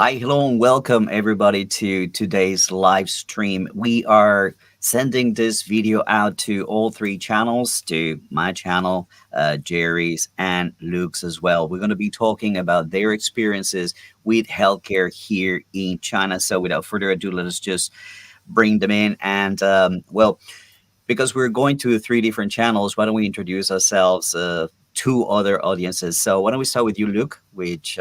Hi, hello, and welcome everybody to today's live stream. We are sending this video out to all three channels, to my channel, Jerry's, and Luke's as well. We're going to be talking about their experiences with healthcare here in China. So, without further ado, let us just bring them in. And, because we're going to three different channels, why don't we introduce ourselves to other audiences? So, why don't we start with you, Luke, which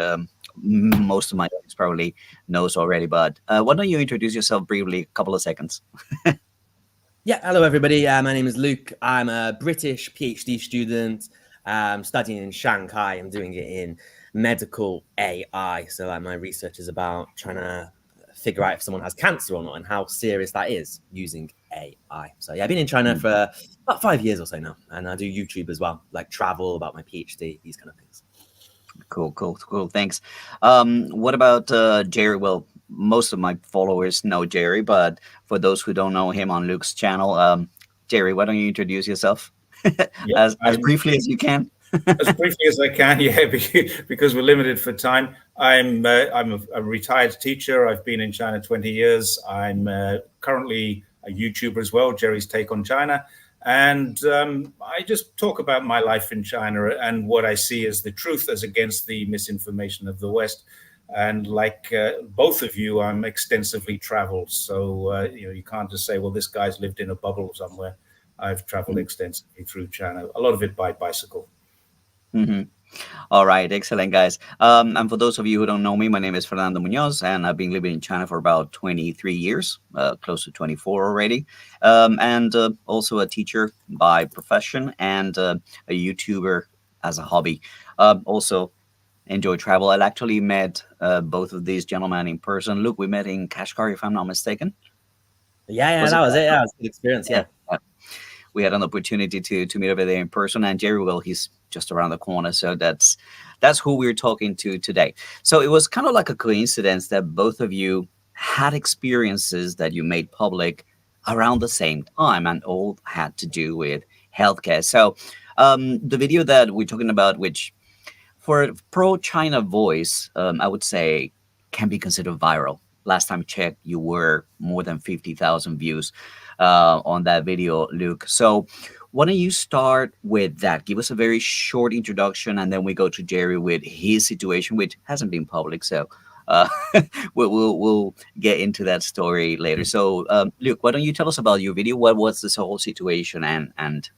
most of my audience probably knows already, but why don't you introduce yourself briefly, a couple of seconds? Yeah, hello everybody. My name is Luke. I'm a British PhD student studying in Shanghai. I'm doing it in medical AI. So my research is about trying to figure out if someone has cancer or not and how serious that is using AI. So yeah, I've been in China for about 5 years or so now, and I do YouTube as well, like travel, about my PhD, these kind of things. Cool. Thanks. What about Jerry? Well, most of my followers know Jerry, but for those who don't know him on Luke's channel, Jerry, why don't you introduce yourself as briefly as you can? As briefly as I can, yeah, because we're limited for time. I'm a retired teacher. I've been in China 20 years. I'm currently a YouTuber as well, Jerry's Take on China. And I just talk about my life in China and what I see as the truth as against the misinformation of the West. And like both of you, I'm extensively traveled. So, you can't just say, well, this guy's lived in a bubble somewhere. I've traveled extensively through China, a lot of it by bicycle. Mm-hmm. All right, excellent, guys. And for those of you who don't know me, my name is Fernando Munoz, and I've been living in China for about 23 years, close to 24 already, and also a teacher by profession and a YouTuber as a hobby. Also enjoy travel. I actually met both of these gentlemen in person. Luke, we met in Kashgar, if I'm not mistaken. Yeah, that was it. Yeah, it was a good experience. Yeah. We had an opportunity to meet over there in person, and Jerry, well, he's just around the corner, so that's who we're talking to today. So it was kind of like a coincidence that both of you had experiences that you made public around the same time, and all had to do with healthcare. So the video that we're talking about, which for pro-China voice, I would say can be considered viral. Last time I checked, you were more than 50,000 views on that video, Luke. So why don't you start with that? Give us a very short introduction, and then we go to Jerry with his situation, which hasn't been public. So we'll get into that story later. So Luke, why don't you tell us about your video? What was this whole situation, and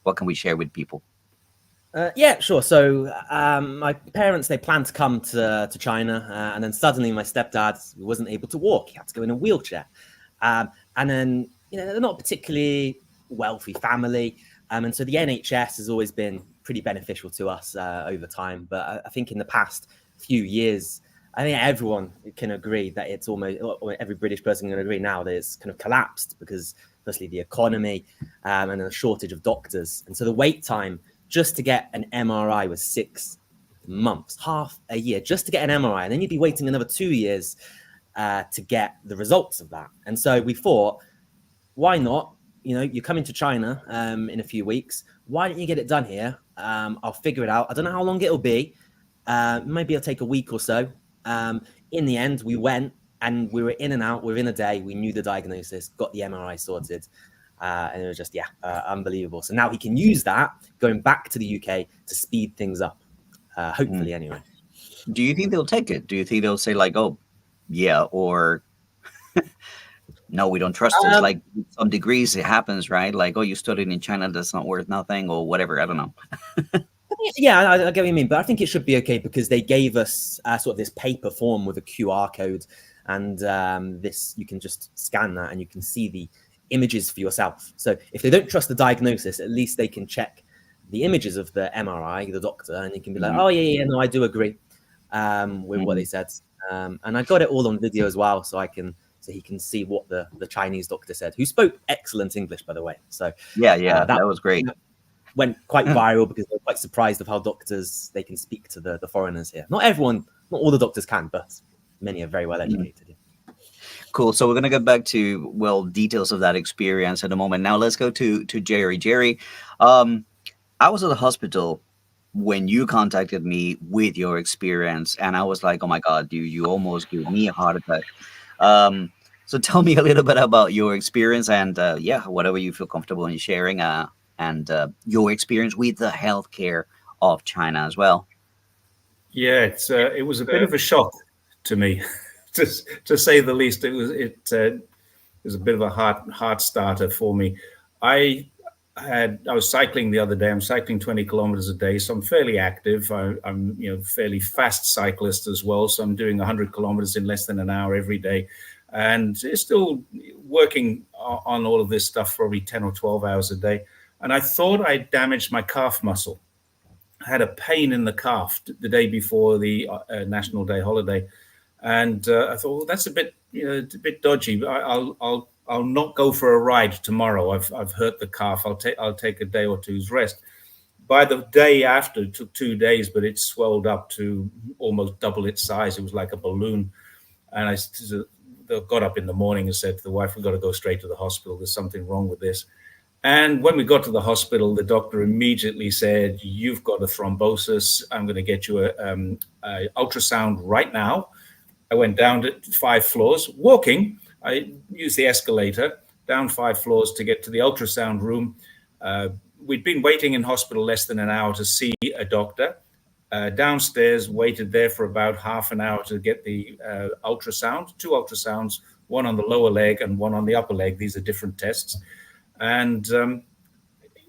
what can we share with people? Yeah, sure. So my parents, they planned to come to China, and then suddenly my stepdad wasn't able to walk. He had to go in a wheelchair. And then, they're not particularly wealthy family. And so the NHS has always been pretty beneficial to us over time. But I think in the past few years, I think everyone can agree that it's almost, or every British person can agree now that it's kind of collapsed because firstly the economy and a shortage of doctors. And so the wait time just to get an MRI was 6 months, half a year, just to get an MRI. And then you'd be waiting another 2 years to get the results of that. And so we thought, why not? You're coming to China in a few weeks. Why don't you get it done here? I'll figure it out. I don't know how long it'll be. Maybe it'll take a week or so. In the end, we went and we were in and out within a day. We knew the diagnosis, got the MRI sorted. And it was just, unbelievable. So now he can use that going back to the UK to speed things up, hopefully anyway. Do you think they'll take it? Do you think they'll say like, oh, yeah, or no, we don't trust this? Like some degrees it happens, right? Like, oh, you studied in China, that's not worth nothing or whatever. I don't know. Yeah, I get what you mean, but I think it should be okay because they gave us sort of this paper form with a QR code, and this you can just scan that and you can see the images for yourself. So if they don't trust the diagnosis, at least they can check the images of the MRI, the doctor, and you can be like, oh yeah, no, I do agree with what they said. And I got it all on video as well, so he can see what the Chinese doctor said, who spoke excellent English, by the way. So that was great. Went quite viral because they're quite surprised of how doctors, they can speak to the foreigners here. Not everyone, not all the doctors can, but many are very well educated. Cool. So we're going to get back to, details of that experience in a moment. Now let's go to Jerry. Jerry, I was at the hospital when you contacted me with your experience, and I was like, oh my god, you almost gave me a heart attack. Um, so tell me a little bit about your experience, and yeah, whatever you feel comfortable in sharing, and your experience with the healthcare of China as well. Yeah, it was a bit of a shock to me, to to say the least. It was a bit of a heart starter for me. I I was cycling the other day. I'm cycling 20 kilometers a day, so I'm fairly active. I'm fairly fast cyclist as well, so I'm doing 100 kilometers in less than an hour every day, and still working on all of this stuff probably 10 or 12 hours a day. And I thought I damaged my calf muscle. I had a pain in the calf the day before the National Day holiday, and I thought, well, that's a bit, it's a bit dodgy. But I'll not go for a ride tomorrow. I've hurt the calf. I'll take a day or two's rest. By the day after, it took 2 days, but it swelled up to almost double its size. It was like a balloon. And got up in the morning and said to the wife, "We've got to go straight to the hospital. There's something wrong with this." And when we got to the hospital, the doctor immediately said, "You've got a thrombosis. I'm going to get you a ultrasound right now." I went down to 5 floors walking. I used the escalator down 5 floors to get to the ultrasound room. We'd been waiting in hospital less than an hour to see a doctor. Downstairs, waited there for about half an hour to get the ultrasound, 2 ultrasounds, one on the lower leg and one on the upper leg. These are different tests. And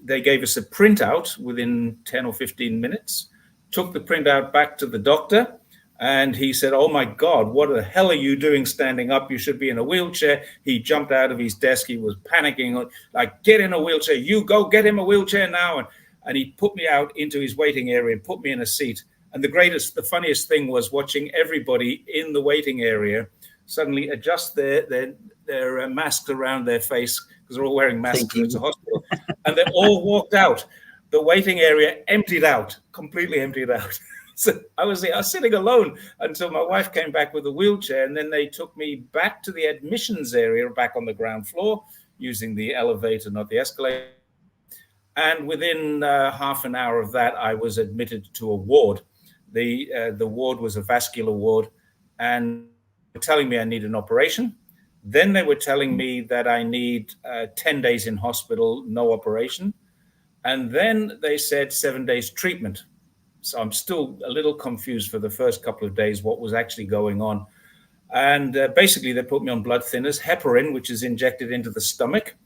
they gave us a printout within 10 or 15 minutes, took the printout back to the doctor, and he said, "Oh my God, what the hell are you doing standing up? You should be in a wheelchair." He jumped out of his desk. He was panicking, like, "Get in a wheelchair. You go get him a wheelchair now." And he put me out into his waiting area and put me in a seat. And the funniest thing was watching everybody in the waiting area suddenly adjust their masks around their face, because they're all wearing masks because it's a hospital. And they all walked out. The waiting area emptied out, completely emptied out. So I was sitting alone until my wife came back with a wheelchair, and then they took me back to the admissions area, back on the ground floor, using the elevator, not the escalator. And within half an hour of that, I was admitted to a ward. The ward was a vascular ward, and they were telling me I need an operation. Then they were telling me that I need 10 days in hospital, no operation. And then they said 7 days treatment. So I'm still a little confused for the first couple of days what was actually going on. And basically, they put me on blood thinners, heparin, which is injected into the stomach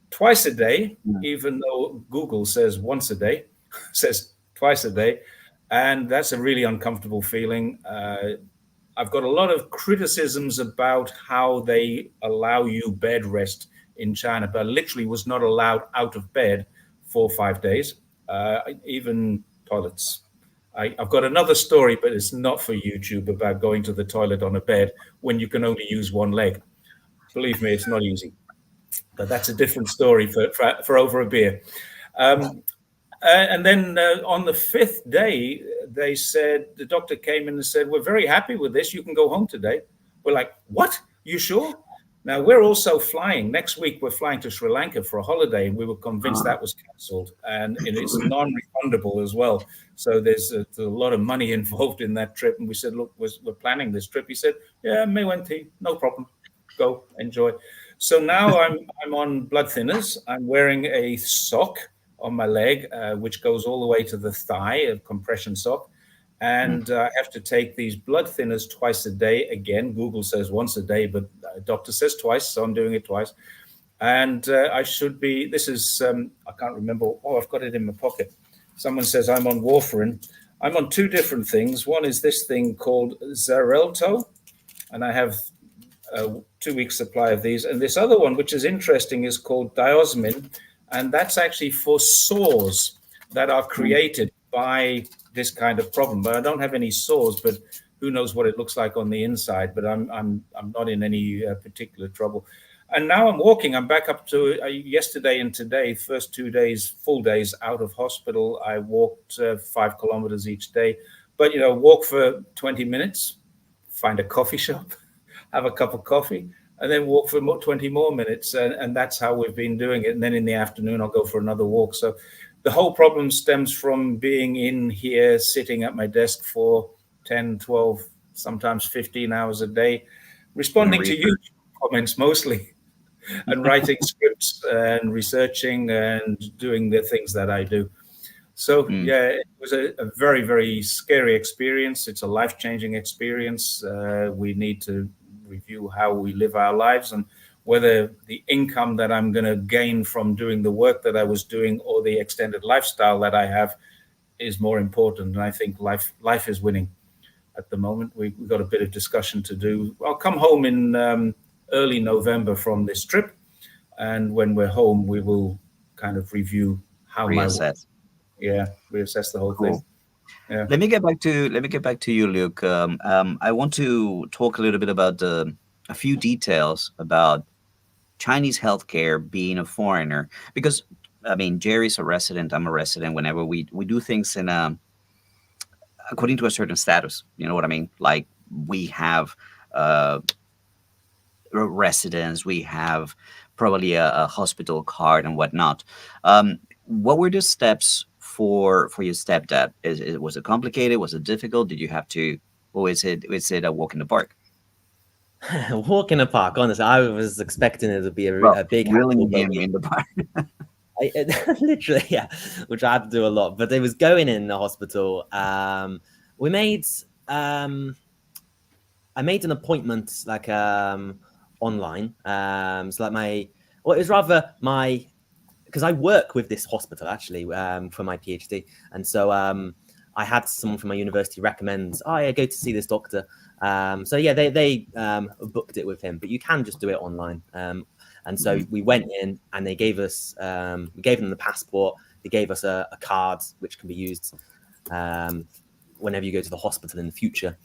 twice a day, even though Google says once a day, says twice a day. And that's a really uncomfortable feeling. I've got a lot of criticisms about how they allow you bed rest in China, but I literally was not allowed out of bed for 5 days, even toilets. I've got another story, but it's not for YouTube, about going to the toilet on a bed when you can only use one leg. Believe me, it's not easy. But that's a different story for over a beer. And then on the 5th day, they said, the doctor came in and said, "We're very happy with this. You can go home today." We're like, "What? You sure?" Now, we're also flying. Next week, we're flying to Sri Lanka for a holiday, and we were convinced that was cancelled. And it's non-refundable as well. So there's a lot of money involved in that trip. And we said, "Look, we're planning this trip." He said, "Yeah, me wenti, no problem. Go, enjoy." So now I'm on blood thinners. I'm wearing a sock on my leg, which goes all the way to the thigh, a compression sock. And I have to take these blood thinners twice a day. Again, Google says once a day, but doctor says twice, so I'm doing it twice. And I should be, this is, I can't remember. Oh, I've got it in my pocket. Someone says I'm on warfarin. I'm on two different things. One is this thing called Xarelto, and I have 2 weeks supply of these. And this other one, which is interesting, is called diosmin, and that's actually for sores that are created by this kind of problem. But I don't have any sores, but who knows what it looks like on the inside. But I'm not in any particular trouble. And now I'm walking. I'm back up to yesterday and today, first 2 days, full days out of hospital. I walked 5 kilometers each day, but walk for 20 minutes, find a coffee shop, have a cup of coffee, and then walk for 20 more minutes. And that's how we've been doing it. And then in the afternoon, I'll go for another walk. So the whole problem stems from being in here, sitting at my desk for 10, 12, sometimes 15 hours a day, Doing responding to research. YouTube comments mostly, and writing scripts and researching and doing the things that I do. So Mm, yeah, it was a very, very scary experience. It's a life-changing experience. We need to review how we live our lives and whether the income that I'm going to gain from doing the work that I was doing or the extended lifestyle that I have is more important. And I think life is winning at the moment. We've got a bit of discussion to do. I'll come home in early November from this trip, and when we're home, we will kind of review how my reassess. yeah, reassess the whole thing. Cool. Yeah. Let me get back to you, Luke. I want to talk a little bit about a few details about Chinese healthcare being a foreigner, because I mean Jerry's a resident, I'm a resident. Whenever we do things in according to a certain status, you know what I mean? Like we have uh, residence, we have probably a hospital card and whatnot. What were the steps for your stepdad? Was it complicated? Was it difficult? Did you have to, or is it a walk in the park? Walk in the park. Honestly, I was expecting it to be Well, a big hassle, wheeling but him in the park. literally, yeah, which I had to do a lot. But it was going in the hospital. We made I made an appointment like online. So like well, it was rather my because I work with this hospital actually for my PhD, and so I had someone from my university recommend, oh yeah, go to see this doctor. So yeah, they booked it with him, but you can just do it online. And so we went in, and they gave us we gave them the passport. They gave us a card which can be used whenever you go to the hospital in the future.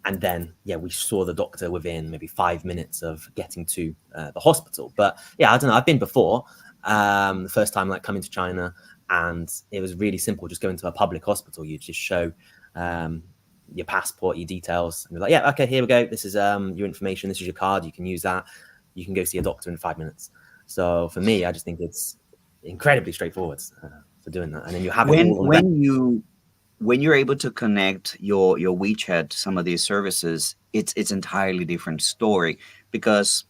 And then, yeah, we saw the doctor within maybe 5 minutes of getting to the hospital. But yeah, I don't know. I've been before, the first time like coming to China, and it was really simple. Just go into a public hospital. You just show your passport, your details, and you're like, yeah, okay, here we go. This is your information. This is your card. You can use that. You can go see a doctor in 5 minutes. So for me, I just think it's incredibly straightforward for doing that. And then you have it when all on when you when you're able to connect your WeChat to some of these services, it's entirely different story, because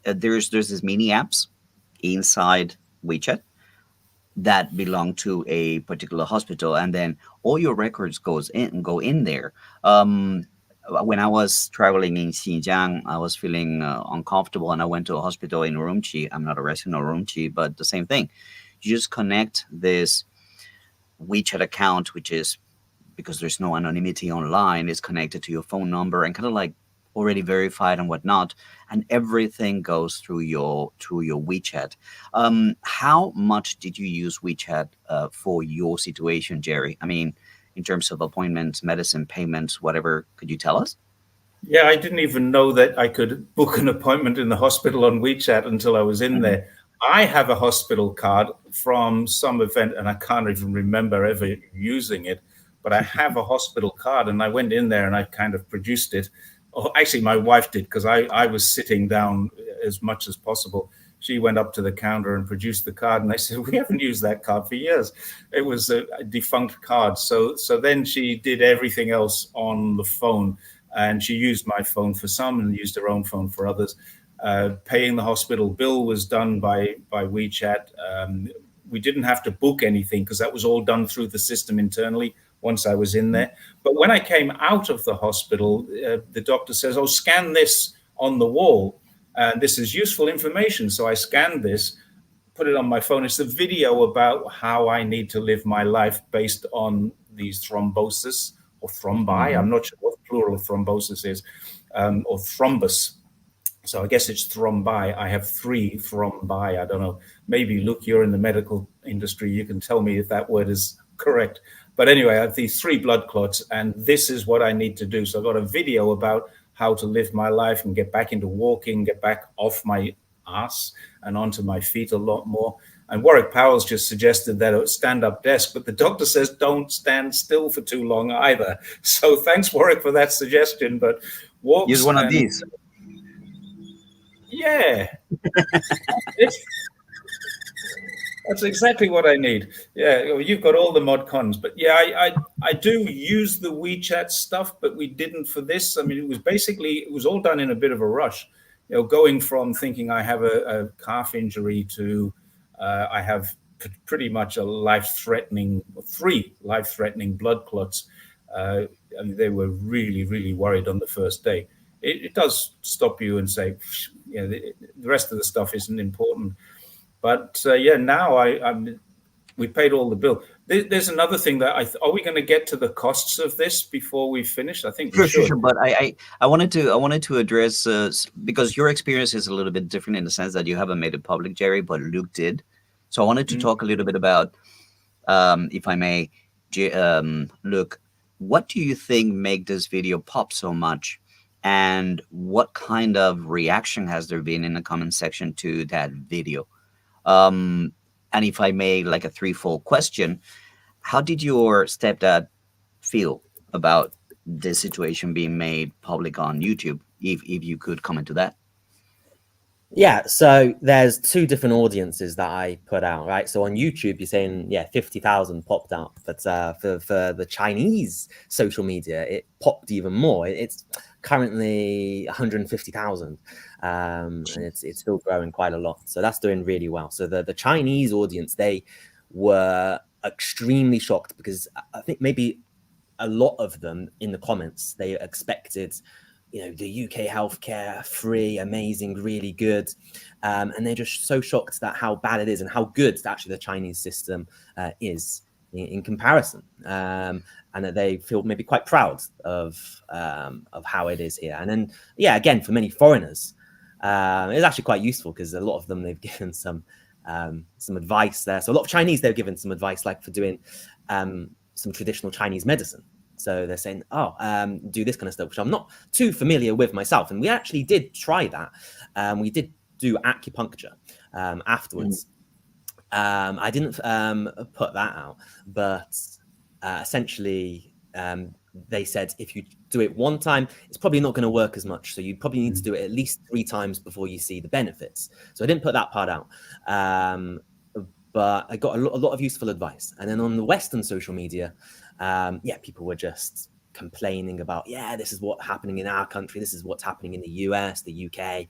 there's this mini apps inside WeChat that belong to a particular hospital, and then all your records go in there. When I was traveling in Xinjiang, I was feeling uncomfortable, and I went to a hospital in Urumqi. I'm not a resident of Urumqi, but the same thing. You just connect this WeChat account, which is, because there's no anonymity online, is connected to your phone number and kind of like already verified and whatnot, and everything goes through your WeChat. How much did you use WeChat for your situation, Jerry? I mean, in terms of appointments, medicine, payments, whatever, could you tell us? Yeah, I didn't even know that I could book an appointment in the hospital on WeChat until I was in Mhm. there. I have a hospital card from some event, and I can't even remember ever using it, but I have a hospital card, and I went in there and I kind of produced it. Oh, actually, my wife did, because I was sitting down as much as possible. She went up to the counter and produced the card, and I said, "We haven't used that card for years. It was a defunct card." So then she did everything else on the phone, and she used my phone for some and used her own phone for others. Paying the hospital bill was done by WeChat. We didn't have to book anything because that was all done through the system internally once I was in there. But when I came out of the hospital, the doctor says, "Oh, scan this on the wall. And this is useful information." So I scanned this, put it on my phone. It's a video about how I need to live my life based on these thrombosis or thrombi. Mhm. I'm not sure what the plural of thrombosis is, or thrombus. So I guess it's thrombi. I have 3 thrombi. I don't know. Maybe, Luke, you're in the medical industry. You can tell me if that word is correct. But anyway, I have these 3 blood clots, and this is what I need to do. So I got a video about how to live my life and get back into walking, get back off my ass and onto my feet a lot more. And Warwick Powell's just suggested that a stand-up desk, but the doctor says don't stand still for too long either. So thanks, Warwick, for that suggestion. But Use walks one of and these. yeah, it's That's exactly what I need. Yeah, well, you've got all the mod cons, but yeah, I do use the WeChat stuff, but we didn't for this. I mean, it was all done in a bit of a rush. Going from thinking I have a calf injury to I have pretty much three life-threatening blood clots. And they were really, really worried on the first day. It does stop you and say, the rest of the stuff isn't important. But yeah, now we paid all the bill. There's another thing that are we going to get to the costs of this before we finish? I think we Sure, sure, should. sure. But I wanted to address because your experience is a little bit different in the sense that you haven't made it public, Jerry, but Luke did. So I wanted to Mm. talk a little bit about, if I may, Luke, what do you think make this video pop so much, and what kind of reaction has there been in the comment section to that video? Um, and if I may, like a threefold question, how did your stepdad feel about this situation being made public on YouTube? If you could comment to that. Yeah, so there's two different audiences that I put out, right? So on YouTube, you're saying, yeah, 50,000 popped out, but for the Chinese social media, it popped even more. It's currently 150,000, and it's still growing quite a lot. So that's doing really well. So the Chinese audience, they were extremely shocked because I think maybe a lot of them in the comments, they expected the UK healthcare, free, amazing, really good. And they're just so shocked that how bad it is and how good actually the Chinese system is in comparison. And that they feel maybe quite proud of how it is here. And then, yeah, again, for many foreigners, it's actually quite useful because a lot of them, they've given some advice there. So a lot of Chinese, they've given some advice like for doing some traditional Chinese medicine. So they're saying, do this kind of stuff, which I'm not too familiar with myself. And we actually did try that. We did do acupuncture afterwards. I didn't put that out, but essentially they said if you do it one time, it's probably not going to work as much. So you probably need to do it at least 3 times before you see the benefits. So I didn't put that part out. But I got a lot of useful advice. And then on the Western social media, people were just complaining about, this is what's happening in our country. This is what's happening in the US, the UK,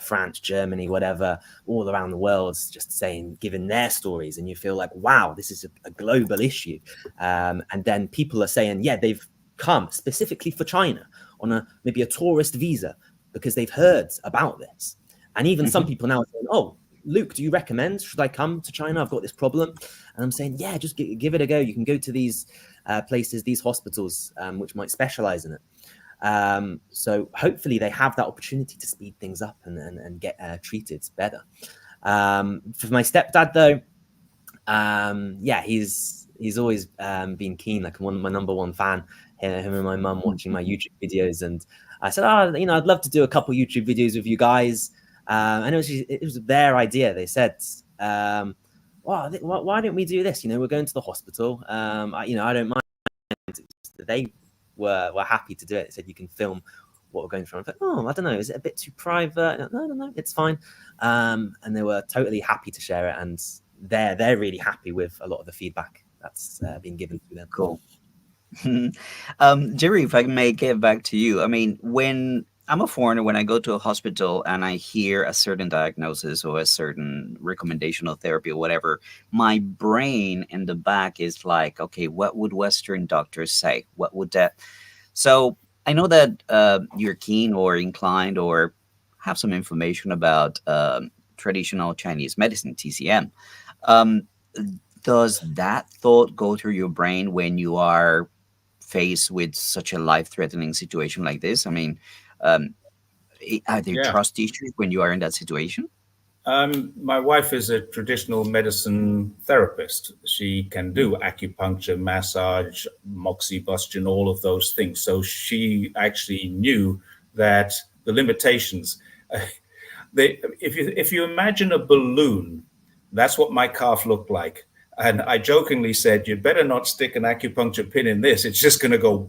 France, Germany, whatever, all around the world, just saying, giving their stories. And you feel like, wow, this is a global issue. And then people are saying, they've come specifically for China on maybe a tourist visa because they've heard about this. And even some people now are saying, oh, Luke, do you recommend? Should I come to China? I've got this problem. And I'm saying, just give it a go. You can go to these places, these hospitals, which might specialize in it. So hopefully they have that opportunity to speed things up and get treated better. For my stepdad, though, he's always been keen, like my number one fan, him and my mum watching my YouTube videos. And I said, I'd love to do a couple YouTube videos with you guys. And it was their idea. They said, why don't we do this? We're going to the hospital. I don't mind. They were happy to do it. They said, you can film what we're going through. I thought, I don't know, is it a bit too private? No, it's fine. And they were totally happy to share it. And they're really happy with a lot of the feedback that's been given to them. Cool. Jerry, if I may get back to you, I mean, when I'm a foreigner, when I go to a hospital and I hear a certain diagnosis or a certain recommendation of therapy or whatever, my brain in the back is like, okay, what would Western doctors say? What would that? So I know that you're keen or inclined or have some information about traditional Chinese medicine, TCM. Um, does that thought go through your brain when you are faced with such a life-threatening situation like this? I mean, are there trust issues when you are in that situation? My wife is a traditional medicine therapist. She can do acupuncture, massage, moxibustion, all of those things. So she actually knew that the limitations. If you imagine a balloon, that's what my calf looked like. And I jokingly said, "You better not stick an acupuncture pin in this. It's just going to go."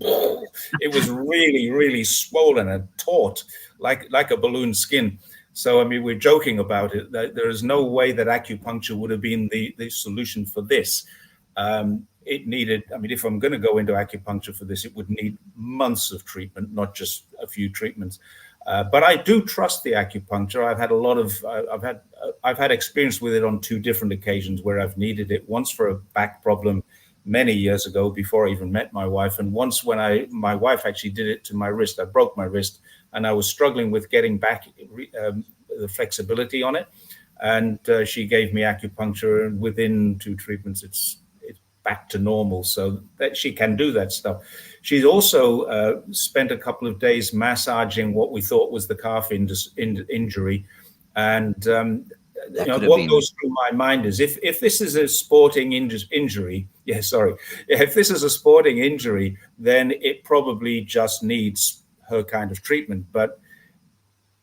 It was really, really swollen and taut, like a balloon skin. So, I mean, we're joking about it. There is no way that acupuncture would have been the solution for this. It needed, I mean, if I'm going to go into acupuncture for this, it would need months of treatment, not just a few treatments. But I do trust the acupuncture. I've had a lot of, I've had experience with it on 2 different occasions where I've needed it. Once for a back problem many years ago, before I even met my wife, and once when my wife actually did it to my wrist. I broke my wrist, and I was struggling with getting back the flexibility on it. And she gave me acupuncture, and within 2 treatments, it's back to normal. So that she can do that stuff. She's also spent a couple of days massaging what we thought was the calf injury, and what goes through my mind is if this is a sporting injury, if this is a sporting injury, then it probably just needs her kind of treatment. But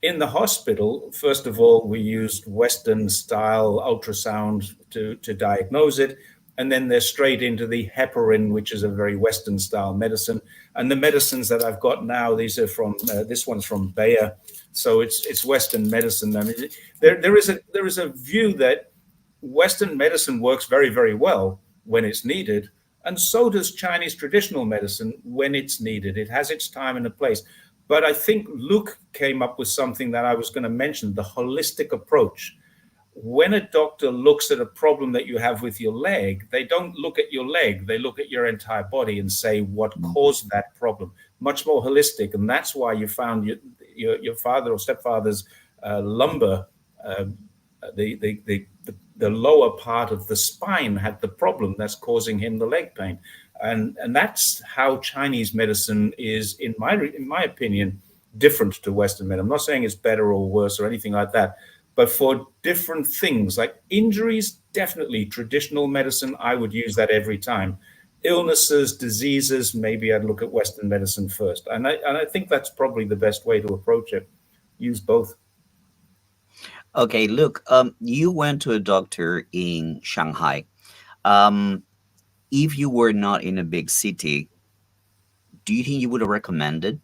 in the hospital, first of all, we used Western style ultrasound to diagnose it. And then they're straight into the heparin, which is a very Western style medicine. And the medicines that I've got now, these are from, this one's from Bayer. So it's Western medicine. I mean, there is a view that Western medicine works very, very well when it's needed. And so does Chinese traditional medicine when it's needed. It has its time and a place. But I think Luke came up with something that I was going to mention, the holistic approach. When a doctor looks at a problem that you have with your leg, they don't look at your leg, they look at your entire body and say what caused that problem. Much more holistic. And that's why you found your father or stepfather's lumbar, the lower part of the spine had the problem that's causing him the leg pain. And that's how Chinese medicine is, in my opinion, different to Western medicine. I'm not saying it's better or worse or anything like that. But for different things, like injuries, definitely traditional medicine, I would use that every time. Illnesses, diseases, maybe I'd look at Western medicine first. And I think that's probably the best way to approach it. Use both. Okay, look, you went to a doctor in Shanghai. If you were not in a big city, do you think you would have recommended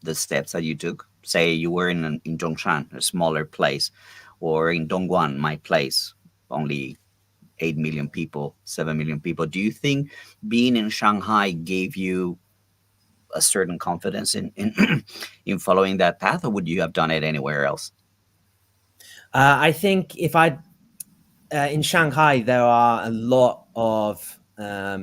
the steps that you took? Say you were in Zhongshan, a smaller place, or in Dongguan, my place, only 8 million people, 7 million people. Do you think being in Shanghai gave you a certain confidence in in following that path, or would you have done it anywhere else? I think if in Shanghai, there are a lot of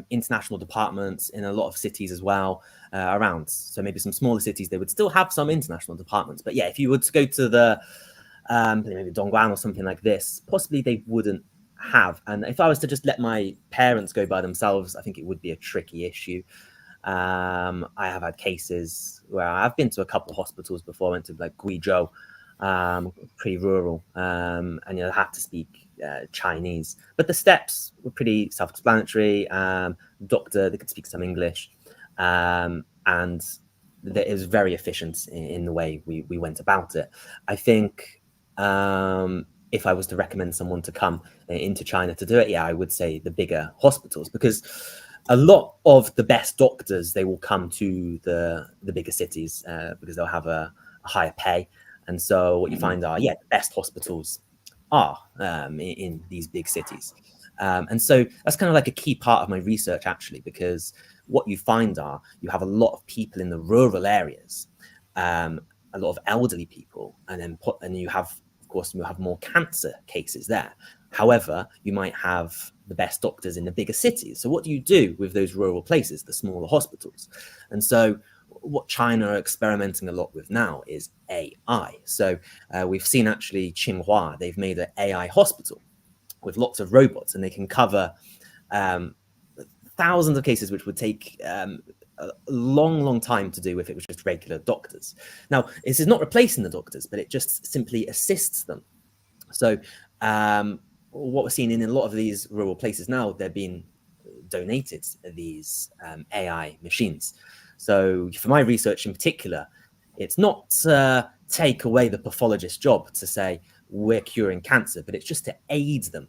international departments in a lot of cities as well around. So maybe some smaller cities, they would still have some international departments. But yeah, if you were to go to the maybe Dongguan or something like this, possibly they wouldn't have. And if I was to just let my parents go by themselves, I think it would be a tricky issue. I have had cases where I've been to a couple of hospitals before. I went to like Guizhou, pretty rural, and I had to speak Chinese. But the steps were pretty self-explanatory. Doctor, they could speak some English, and it was very efficient in the way we went about it. I think if I was to recommend someone to come into China to do it, yeah, I would say the bigger hospitals, because a lot of the best doctors, they will come to the bigger cities because they'll have a higher pay. And so what you find are, the best hospitals are in these big cities. And so that's kind of like a key part of my research, actually, because what you find are you have a lot of people in the rural areas, a lot of elderly people, and you have, of course, you have more cancer cases there. However, you might have the best doctors in the bigger cities. So what do you do with those rural places, the smaller hospitals? And so what China are experimenting a lot with now is AI. So we've seen actually Tsinghua, they've made an AI hospital with lots of robots, and they can cover thousands of cases, which would take a long time to do if it was just regular doctors. Now, this is not replacing the doctors, but it just simply assists them. So what we're seeing in a lot of these rural places now, they're being donated these AI machines. So for my research in particular, it's not to take away the pathologist's job to say we're curing cancer, but it's just to aid them.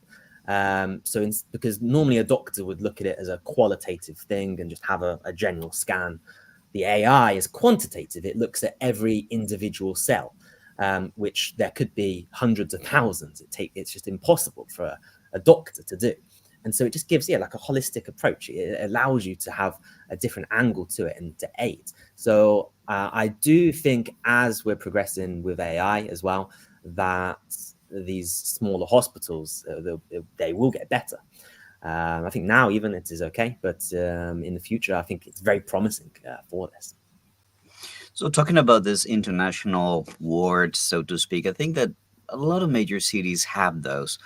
Because normally a doctor would look at it as a qualitative thing and just have a general scan. The AI is quantitative. It looks at every individual cell. which there could be hundreds of thousands. It's just impossible for a doctor to do. And so it just gives, like a holistic approach. It allows you to have a different angle to it and to aid. So I do think as we're progressing with AI as well, that these smaller hospitals, they will get better. I think now even it is okay, but in the future, I think it's very promising for this. So talking about this international wards, so to speak, I think that a lot of major cities have those.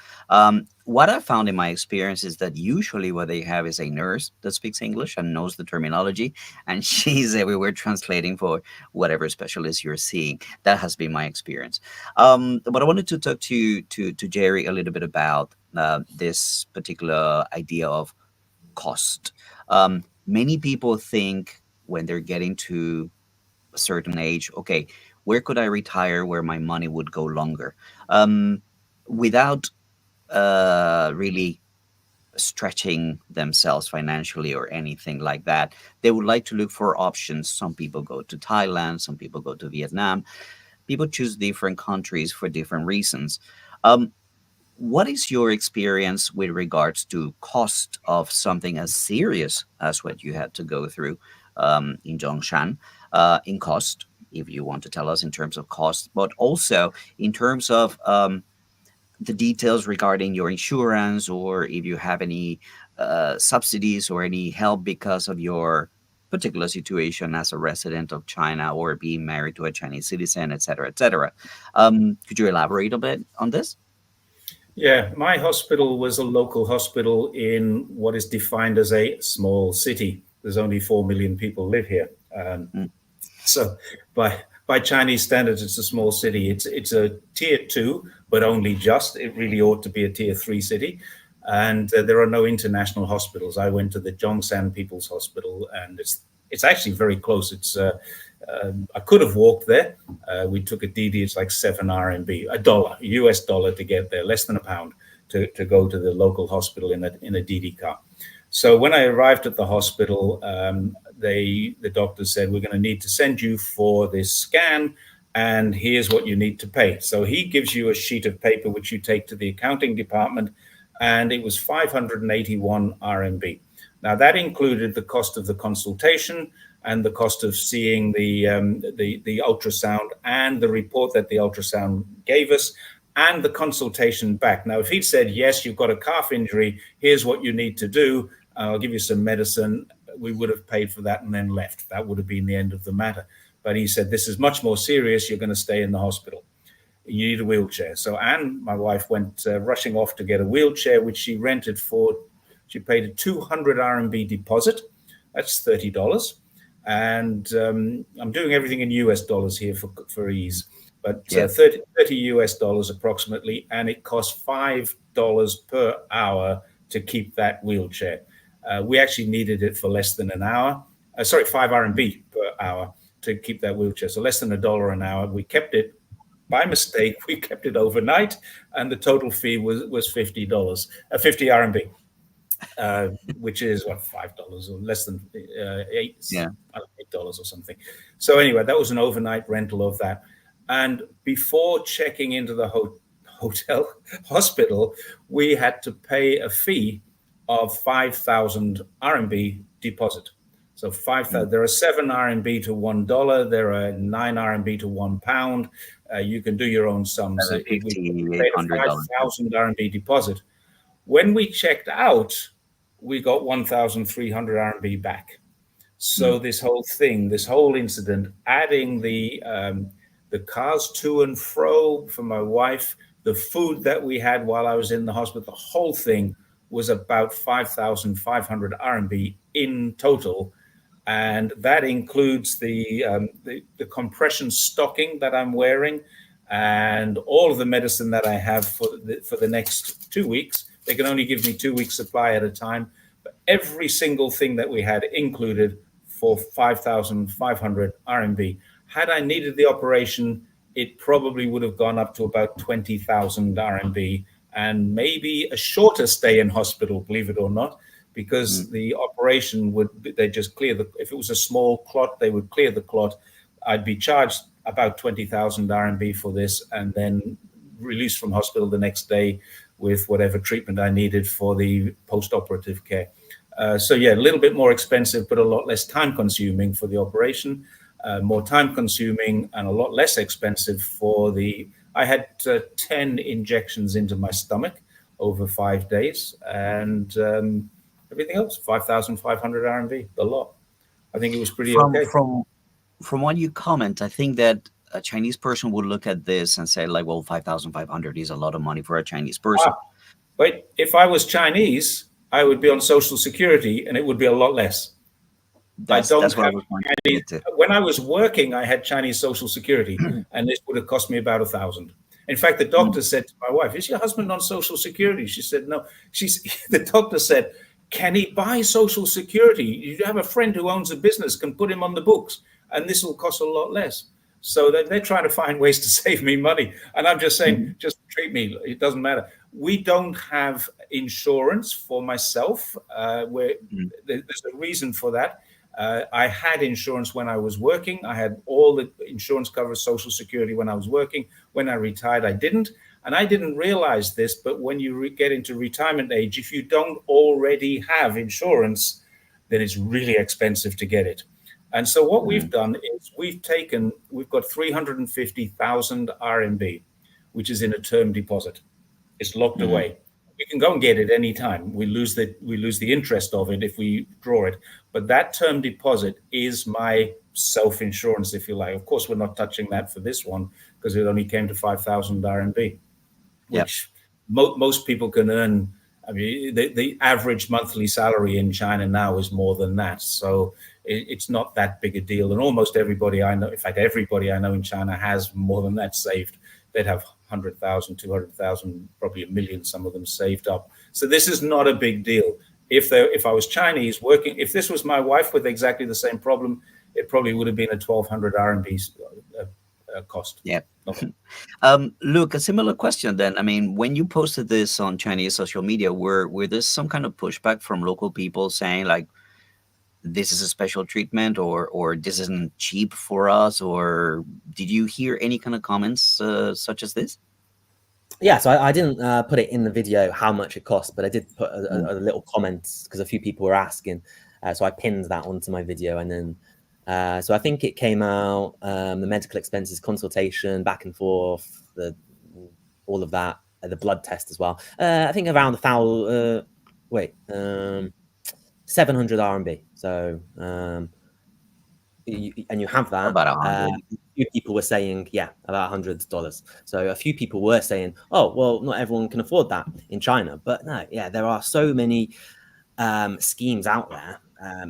What I found in my experience is that usually what they have is a nurse that speaks English and knows the terminology, and she's everywhere translating for whatever specialist you're seeing. That has been my experience. But I wanted to talk to Jerry a little bit about this particular idea of cost. Many people think when they're getting to a certain age, okay, where could I retire where my money would go longer, without really stretching themselves financially or anything like that. They would like to look for options. Some people go to Thailand, some people go to Vietnam. People choose different countries for different reasons. Um, what is your experience with regards to cost of something as serious as what you had to go through in Zhongshan, in cost, if you want to tell us in terms of cost, but also in terms of the details regarding your insurance, or if you have any subsidies or any help because of your particular situation as a resident of China or being married to a Chinese citizen, et cetera, et cetera. Could you elaborate a bit on this? Yeah, my hospital was a local hospital in what is defined as a small city. There's only 4 million people live here. So by Chinese standards, it's a small city. It's a tier 2, but only just. It really ought to be a tier 3 city. And there are no international hospitals. I went to the Zhongshan People's Hospital, and it's actually very close. I could have walked there. We took a DD. It's like 7 RMB, US dollar to get there, less than a pound to go to the local hospital in a DD car. So when I arrived at the hospital, the doctor said, we're going to need to send you for this scan, and here's what you need to pay. So he gives you a sheet of paper, which you take to the accounting department, and it was 581 RMB. Now, that included the cost of the consultation and the cost of seeing the ultrasound and the report that the ultrasound gave us, and the consultation back. Now, if he'd said, yes, you've got a calf injury, here's what you need to do, I'll give you some medicine, we would have paid for that and then left. That would have been the end of the matter. But he said, this is much more serious. You're going to stay in the hospital. You need a wheelchair. So Anne, my wife, went rushing off to get a wheelchair, which she rented for. She paid a 200 RMB deposit. That's $30. And I'm doing everything in US dollars here for ease. But Yeah. 30 US dollars approximately. And it costs $5 per hour to keep that wheelchair. We actually needed it for less than an hour. 5 RMB per hour to keep that wheelchair. So less than $1 an hour. We kept it by mistake. We kept it overnight, and the total fee was $50, 50 RMB, which is what, $5 or less than $8 or something. So anyway, that was an overnight rental of that. And before checking into the hospital, we had to pay a fee of 5,000 RMB deposit. So 5,000. There are 7 RMB to $1. There are 9 RMB to £1. You can do your own sums. We paid a 5,000 RMB deposit. When we checked out, we got 1,300 RMB back. So this whole incident, adding the cars to and fro for my wife, the food that we had while I was in the hospital, the whole thing was about 5,500 RMB in total. And that includes the compression stocking that I'm wearing and all of the medicine that I have for the next 2 weeks. They can only give me 2 weeks supply at a time. But every single thing that we had included for 5,500 RMB. Had I needed the operation, it probably would have gone up to about 20,000 RMB and maybe a shorter stay in hospital, believe it or not, because the operation they just clear if it was a small clot, they would clear the clot. I'd be charged about 20,000 RMB for this, and then released from hospital the next day with whatever treatment I needed for the post-operative care. So yeah, a little bit more expensive, but a lot less time consuming for the operation, more time consuming and a lot less expensive for the, I had 10 injections into my stomach over 5 days, and everything else, 5,500 RMB, a lot. I think it was pretty From okay. from what you comment, I think that a Chinese person would look at this and say, like, well, 5,500 is a lot of money for a Chinese person. But if I was Chinese, I would be on Social Security, and it would be a lot less. That's what I was going to get to. When I was working, I had Chinese Social Security, and this would have cost me about 1,000. In fact, the doctor said to my wife, "Is your husband on Social Security?" She said, "No." The doctor said, "Can he buy Social Security? You have a friend who owns a business, can put him on the books, and this will cost a lot less." So they're trying to find ways to save me money, and I'm just saying, just treat me. It doesn't matter. We don't have insurance for myself. There's a reason for that. I had insurance when I was working. I had all the insurance cover, Social Security when I was working. When I retired, I didn't. And I didn't realize this, but when you get into retirement age, if you don't already have insurance, then it's really expensive to get it. And so what we've done is we've got 350,000 RMB, which is in a term deposit. It's locked away. We can go and get it anytime. We lose the interest of it if we draw it. But that term deposit is my self-insurance, if you like. Of course, we're not touching that for this one because it only came to 5,000 RMB, which most people can earn. I mean, the average monthly salary in China now is more than that. So it's not that big a deal. And almost everybody I know, in fact, everybody I know in China has more than that saved. They'd have 100,000, 200,000, probably 1 million, some of them saved up. So this is not a big deal. If I was Chinese working, if this was my wife with exactly the same problem, it probably would have been a 1,200 RMB cost. Yeah. Okay. Luke, a similar question then. I mean, when you posted this on Chinese social media, were there some kind of pushback from local people saying, like, this is a special treatment, or this isn't cheap for us, or did you hear any kind of comments such as this? Yeah, so I didn't put it in the video how much it cost, but I did put a little comment because a few people were asking. So I pinned that onto my video, and then so I think it came out, the medical expenses, consultation, back and forth, all of that, the blood test as well. I think around 700 RMB. So and you have that. About 100. A few people were saying, about $100. So a few people were saying, oh, well, not everyone can afford that in China. But no, there are so many schemes out there,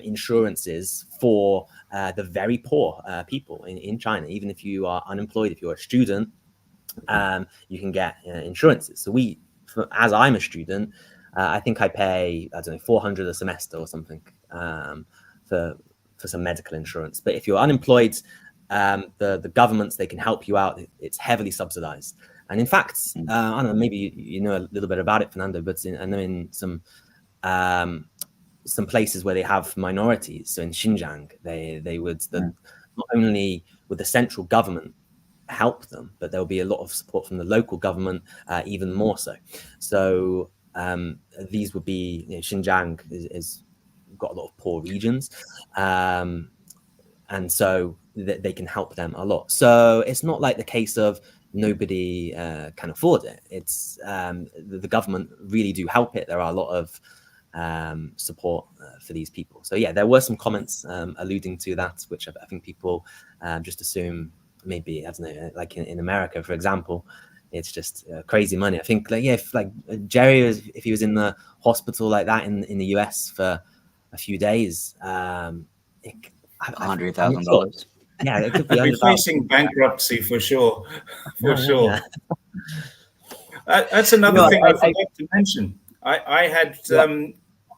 insurances for the very poor people in China. Even if you are unemployed, if you're a student, you can get insurances. So as I'm a student, I think I pay, I don't know, 400 a semester or something for some medical insurance. But if you're unemployed, the governments, they can help you out. It's heavily subsidized. And in fact, I don't know, maybe you know a little bit about it, Fernando, but I know in some places where they have minorities, so in Xinjiang, they would, not only would the central government help them, but there'll be a lot of support from the local government, even more so. So these would be, Xinjiang is got a lot of poor regions, and so they can help them a lot. So it's not like the case of nobody can afford it. It's the government really do help it. There are a lot of support for these people. So there were some comments alluding to that, which I think people just assume maybe, I don't know, like in America, for example, it's just crazy money. I think if Jerry if he was in the hospital like that in the US for a few days, $100,000. Yeah, it could be facing bankruptcy for sure. Sure. That's another thing I forgot to mention. I had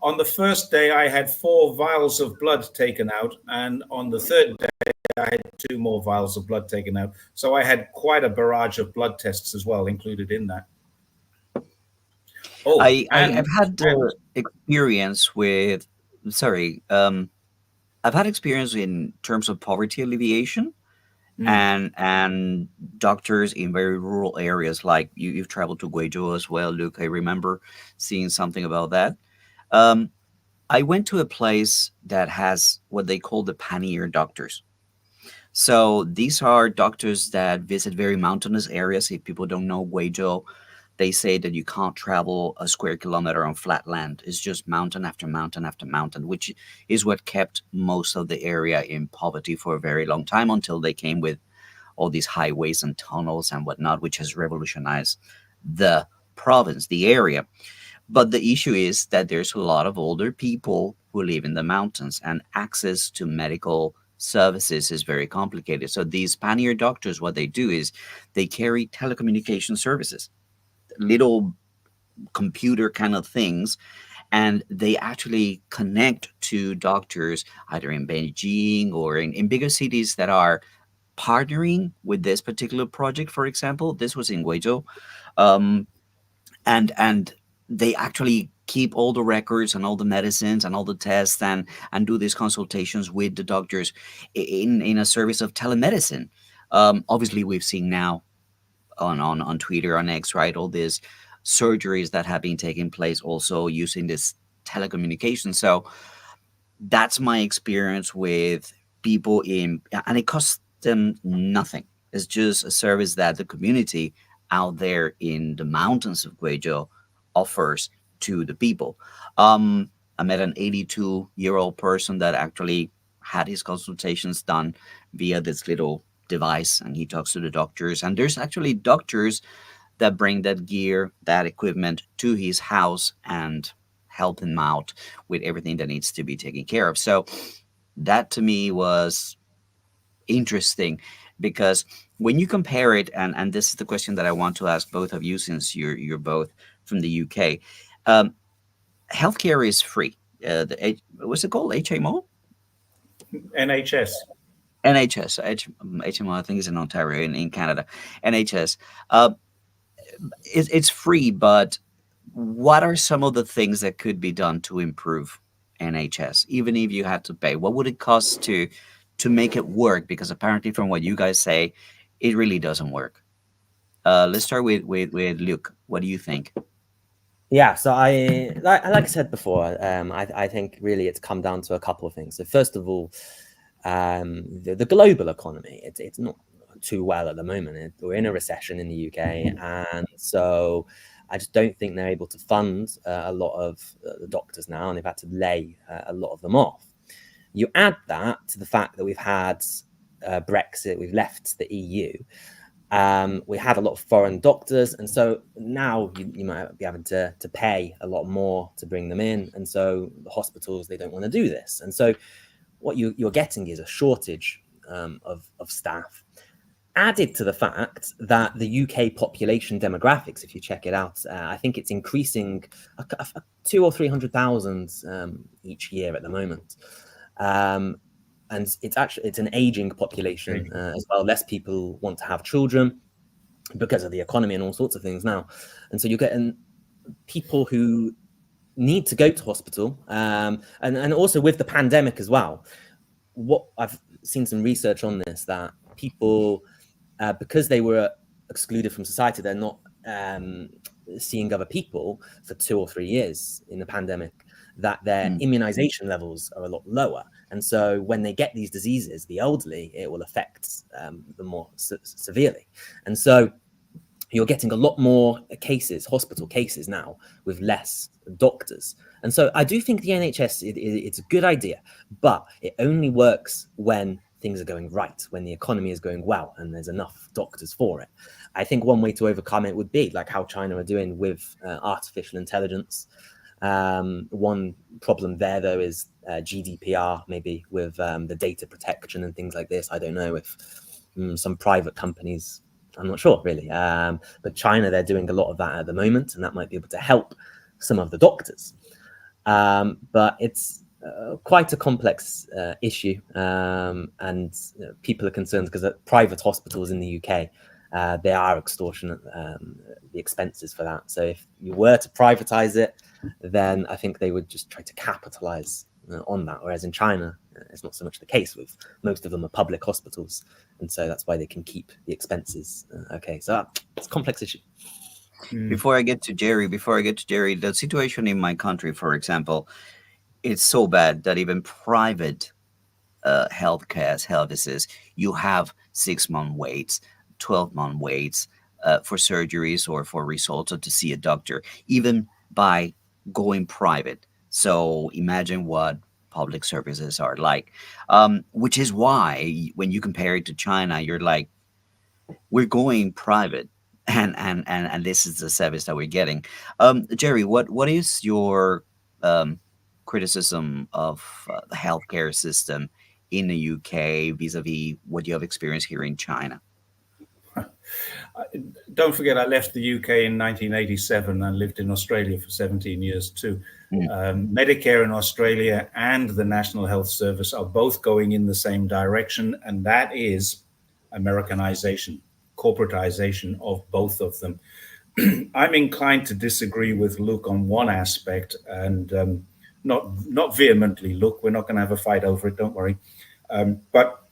on the first day I had 4 vials of blood taken out, and on the third day I had 2 more vials of blood taken out. So I had quite a barrage of blood tests as well included in that. I've had experience with. Sorry, I've had experience in terms of poverty alleviation, and doctors in very rural areas, like you've traveled to Guizhou as well, Luke. I remember seeing something about that. Um, I went to a place that has what they call the pannier doctors. So these are doctors that visit very mountainous areas. If people don't know Guizhou, they say that you can't travel a square kilometer on flat land. It's just mountain after mountain after mountain, which is what kept most of the area in poverty for a very long time until they came with all these highways and tunnels and whatnot, which has revolutionized the province, the area. But the issue is that there's a lot of older people who live in the mountains, and access to medical services is very complicated. So these pioneer doctors, what they do is they carry telecommunication services, little computer kind of things, and they actually connect to doctors either in Beijing or in bigger cities that are partnering with this particular project. For example, this was in Guizhou. Um, and they actually keep all the records and all the medicines and all the tests, and do these consultations with the doctors in a service of telemedicine. Obviously, we've seen now on Twitter, on X, right, all these surgeries that have been taking place also using this telecommunication. So that's my experience with people in, and it costs them nothing. It's just a service that the community out there in the mountains of Guizhou offers to the people. I met an 82-year-old person that actually had his consultations done via this little device, and he talks to the doctors. And there's actually doctors that bring that gear, that equipment to his house and help him out with everything that needs to be taken care of. So that to me was interesting, because when you compare it, and this is the question that I want to ask both of you, since you're both from the UK. um, Healthcare is free. What's it called, HMO? NHS. NHS. HMO, I think, is in Ontario, in Canada. NHS. uh, it's free, but what are some of the things that could be done to improve NHS, even if you had to pay? What would it cost to make it work? Because apparently, from what you guys say, it really doesn't work. Let's start with Luke. What do you think? Yeah, so like I said before, I think really it's come down to a couple of things. So first of all, the global economy, it's not too well at the moment. We're in a recession in the UK, and so I just don't think they're able to fund a lot of the doctors now, and they've had to lay a lot of them off. You add that to the fact that we've had Brexit, we've left the EU. We had a lot of foreign doctors, and so now you might be having to pay a lot more to bring them in, and so the hospitals, they don't want to do this, and so what you're getting is a shortage of staff, added to the fact that the UK population demographics, if you check it out, I think it's increasing 200 or 300,000 each year at the moment. And it's an aging population as well. Less people want to have children because of the economy and all sorts of things now. And so you're getting people who need to go to hospital. And also with the pandemic as well, what I've seen some research on this, that people, because they were excluded from society, they're not seeing other people for 2 or 3 years in the pandemic, that their immunization levels are a lot lower. And so when they get these diseases, the elderly, it will affect them more severely. And so you're getting a lot more cases, hospital cases now, with less doctors. And so I do think the NHS, it's a good idea, but it only works when things are going right, when the economy is going well and there's enough doctors for it. I think one way to overcome it would be like how China are doing with artificial intelligence. One problem there, though, is GDPR, maybe with the data protection and things like this. I don't know if some private companies, I'm not sure really, but China, they're doing a lot of that at the moment, and that might be able to help some of the doctors. But it's quite a complex issue, and people are concerned because private hospitals in the UK, they are extortionate, the expenses for that. So if you were to privatize it, then I think they would just try to capitalize on that, whereas in China, it's not so much the case. With most of them are public hospitals, and so that's why they can keep the expenses. Okay, so it's a complex issue. Before I get to Jerry, the situation in my country, for example, it's so bad that even private healthcare services, you have 6 month waits, 12-month waits for surgeries or for results or to see a doctor, even by going private. So imagine what public services are like, which is why when you compare it to China, you're like, we're going private. And this is the service that we're getting. Jerry, what is your um, criticism of the healthcare system in the UK vis-a-vis what you have experienced here in China? Don't forget, I left the UK in 1987 and lived in Australia for 17 years too. Mm. Medicare in Australia and the National Health Service are both going in the same direction, and that is Americanization, corporatization of both of them. I'm inclined to disagree with Luke on one aspect, and not vehemently, Luke. We're not going to have a fight over it, don't worry. But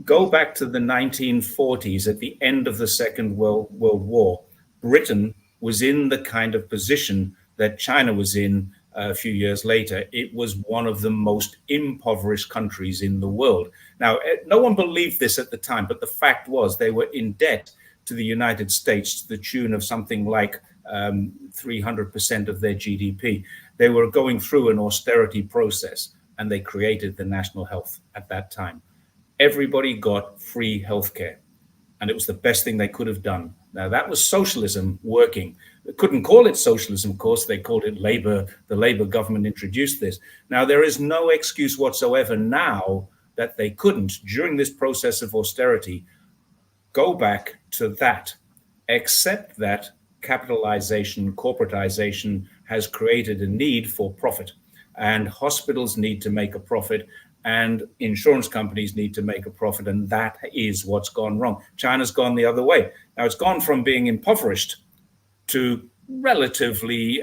go back to the 1940s, at the end of the Second World War. Britain was in the kind of position that China was in a few years later. It was one of the most impoverished countries in the world. Now, no one believed this at the time, but the fact was they were in debt to the United States to the tune of something like 300% of their GDP. They were going through an austerity process, and they created the national health at that time. Everybody got free healthcare, and it was the best thing they could have done. Now, that was socialism working. They couldn't call it socialism, of course. They called it labor. The Labour government introduced this. Now, there is no excuse whatsoever now that they couldn't, during this process of austerity, go back to that, except that capitalization, corporatization has created a need for profit, and hospitals need to make a profit, and insurance companies need to make a profit, and that is what's gone wrong. China's gone the other way. Now, it's gone from being impoverished to relatively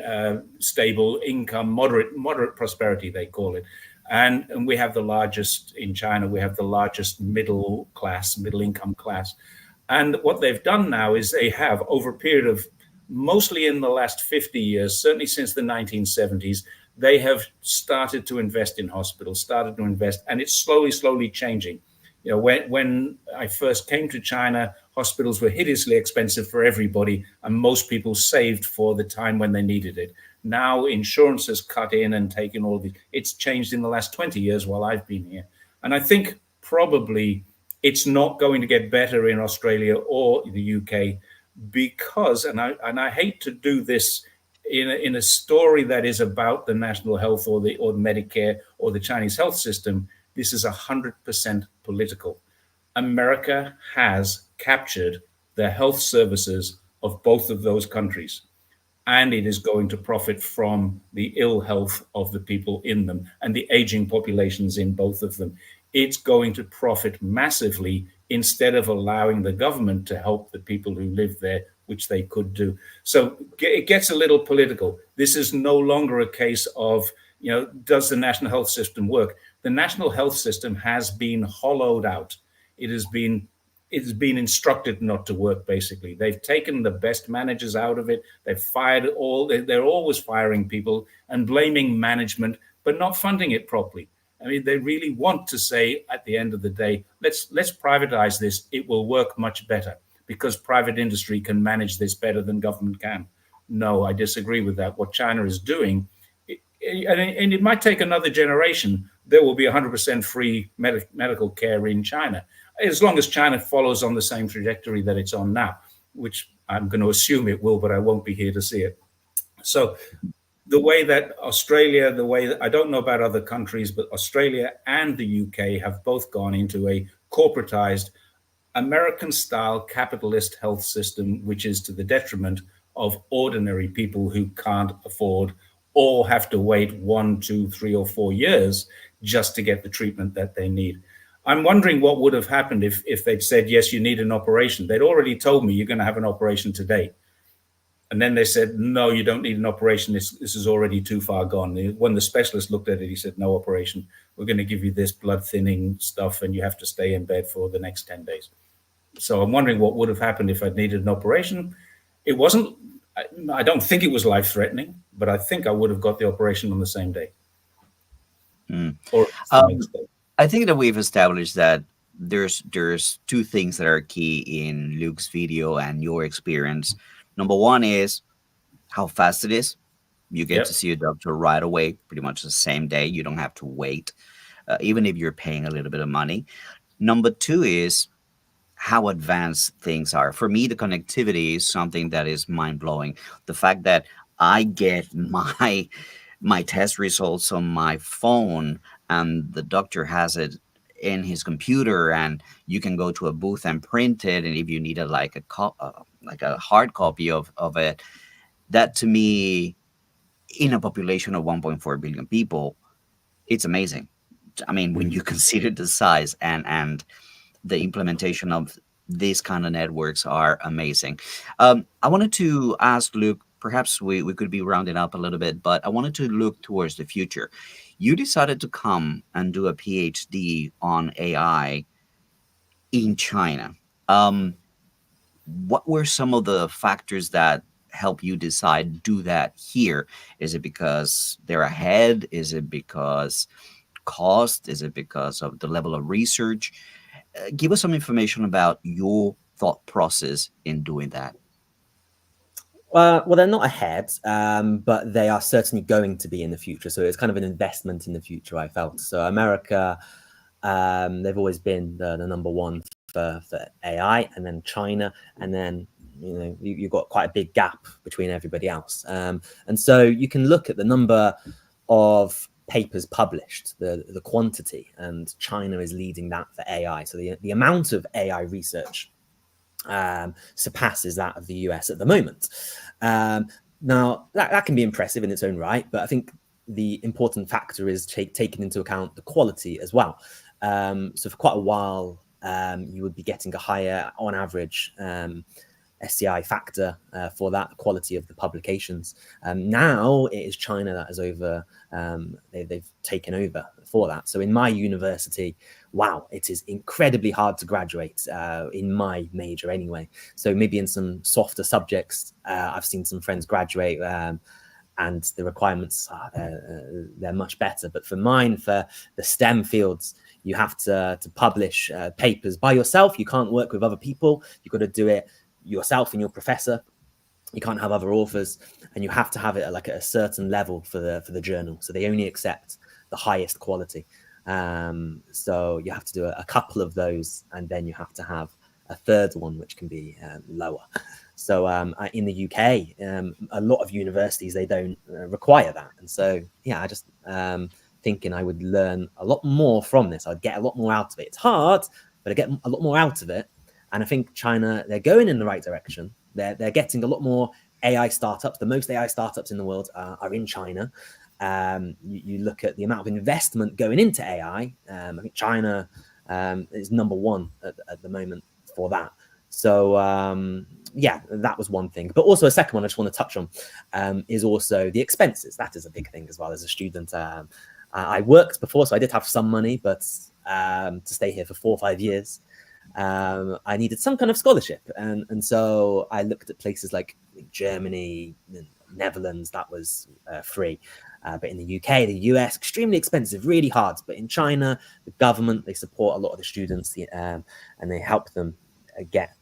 stable income, moderate prosperity, they call it. And we have the largest, in China, we have the largest middle income class. And what they've done now is they have, over a period of mostly in the last 50 years, certainly since the 1970s, they have started to invest in hospitals, and it's slowly changing. You know, when I first came to China, hospitals were hideously expensive for everybody, and most people saved for the time when they needed it. Now insurance has cut in and taken all the. It's changed in the last 20 years while I've been here, and I think probably it's not going to get better in Australia or the UK because, and I hate to do this in a story that is about the national health or the Medicare or the Chinese health system. This is 100% political. America has captured the health services of both of those countries, and it is going to profit from the ill health of the people in them and the aging populations in both of them. It's going to profit massively instead of allowing the government to help the people who live there, which they could do. So it gets a little political. This is no longer a case of, does the national health system work? The national health system has been hollowed out. It has been instructed not to work, basically. They've taken the best managers out of it. They've fired they're always firing people and blaming management, but not funding it properly. I mean, they really want to say at the end of the day, let's privatize this. It will work much better because private industry can manage this better than government can. No, I disagree with that. What China is doing, and it might take another generation, there will be 100% free medical care in China, as long as China follows on the same trajectory that it's on now, which I'm going to assume it will, but I won't be here to see it. So the way that Australia, I don't know about other countries, but Australia and the UK have both gone into a corporatized American-style capitalist health system, which is to the detriment of ordinary people who can't afford or have to wait 1, 2, 3, or 4 years just to get the treatment that they need. I'm wondering what would have happened if they'd said, yes, you need an operation. They'd already told me you're going to have an operation today. And then they said, no, you don't need an operation. This is already too far gone. When the specialist looked at it, he said, no operation. We're going to give you this blood thinning stuff, and you have to stay in bed for the next 10 days. So I'm wondering what would have happened if I'd needed an operation. It wasn't, I don't think it was life threatening, but I think I would have got the operation on the same day Mm. or the Um, next day. I think that we've established that there's two things that are key in Luke's video and your experience. Number one is how fast it is. You get to Yep. see a doctor right away, pretty much the same day. You don't have to wait, even if you're paying a little bit of money. Number two is how advanced things are. For me, the connectivity is something that is mind blowing. The fact that I get my test results on my phone and the doctor has it in his computer, and you can go to a booth and print it, and if you needed like like a hard copy of it, that to me, in a population of 1.4 billion people, it's amazing. I mean, when you consider the size and the implementation of these kind of networks are amazing. I wanted to ask Luke, perhaps we could be rounding up a little bit, but I wanted to look towards the future. You decided to come and do a PhD on AI in China. Um, what were some of the factors that help you decide do that here? Is it because they're ahead? Is it because cost? Is it because of the level of research? Give us some information about your thought process in doing that. Well, they're not ahead, but they are certainly going to be in the future. So it's kind of an investment in the future, I felt. So America, they've always been the number one for AI, and then China, and then you've got quite a big gap between everybody else. And so you can look at the number of papers published, the quantity, and China is leading that for AI. So the amount of AI research surpasses that of the US at the moment. Now, that can be impressive in its own right, but I think the important factor is taking into account the quality as well. So for quite a while, you would be getting a higher, on average, SCI factor for that quality of the publications. Now it is China that is over, they've taken over for that. So in my university, wow, it is incredibly hard to graduate in my major anyway. So maybe in some softer subjects, I've seen some friends graduate and the requirements they're much better. But for mine, for the STEM fields, you have to publish papers by yourself. You can't work with other people. You've got to do it yourself and your professor. You can't have other authors, and you have to have it at a certain level for the journal. So they only accept the highest quality. So you have to do a couple of those, and then you have to have a third one, which can be lower. So in the UK, a lot of universities, they don't require that. And so, yeah, I just thinking I would learn a lot more from this. I'd get a lot more out of it. It's hard, but I get a lot more out of it. And I think China, they're going in the right direction. They're getting a lot more AI startups. The most AI startups in the world are in China. You look at the amount of investment going into AI. I think China is number one at the moment for that. So yeah, that was one thing. But also a second one I just want to touch on is also the expenses. That is a big thing as well as a student. I worked before, so I did have some money, but to stay here for 4 or 5 years, I needed some kind of scholarship. And so I looked at places like Germany, Netherlands, that was free. But in the UK, the US, extremely expensive, really hard. But in China, the government, they support a lot of the students and they help them get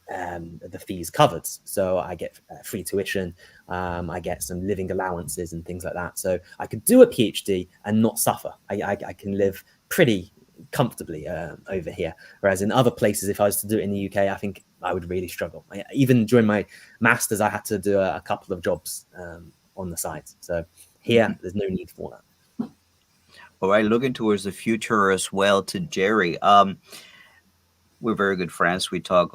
the fees covered. So I get free tuition, I get some living allowances and things like that. So I could do a PhD and not suffer. I can live pretty comfortably over here. Whereas in other places, if I was to do it in the UK, I think I would really struggle. Even during my master's, I had to do a couple of jobs on the side. So here, there's no need for that. All right, looking towards the future as well to Jerry. We're very good friends. We talk